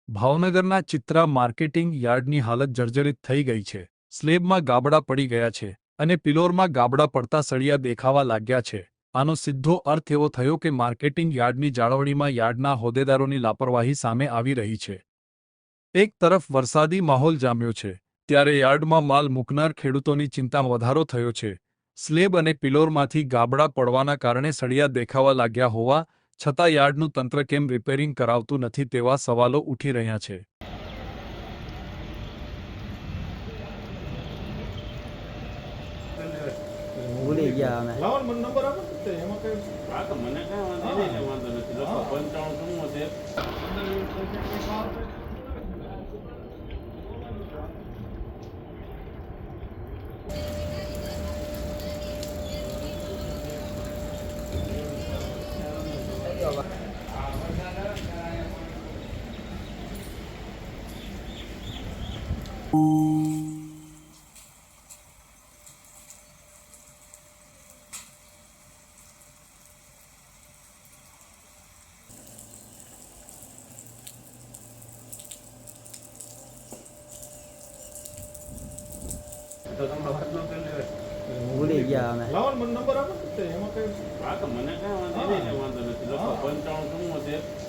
ભાવનગરના ચિત્રા માર્કેટિંગ યાર્ડની હાલત જર્જરિત થઈ ગઈ છે. સ્લેબમાં ગાબડા પડી ગયા છે અને પિલોરમાં ગાબડા પડતા સળિયા દેખાવા લાગ્યા છે. આનો સીધો અર્થ એવો થયો કે માર્કેટિંગ યાર્ડની જાળવણીમાં યાર્ડના હોદ્દેદારોની લાપરવાહી સામે આવી રહી છે. એક તરફ વરસાદી માહોલ જામ્યો છે, ત્યારે યાર્ડમાં માલ મૂકનાર ખેડૂતોની ચિંતામાં વધારો થયો છે. સ્લેબ અને પિલોરમાંથી ગાબડા પડવાના કારણે સળિયા દેખાવા લાગ્યા હોવા છતાં યાર્ડનું તંત્ર કેમ રિપેરિંગ કરાવતું નથી તેવા સવાલો ઉઠી રહ્યા છે. ભૂલી ગયા અમે. લાવો ને મને નંબર આપો ને તે એમાં કઈ હા તો મને કાંઈ વાંધો નહીં વાંધો નથી લખો 55 તો તમારો હાથનો કરી લેવાય. ભૂલી ગયા અમે. લાવો ને મને નંબર આપો ને તે એમાં કઈ હા તો મને કાંઈ વાંધો નહીં વાંધો નથી લખો 55 74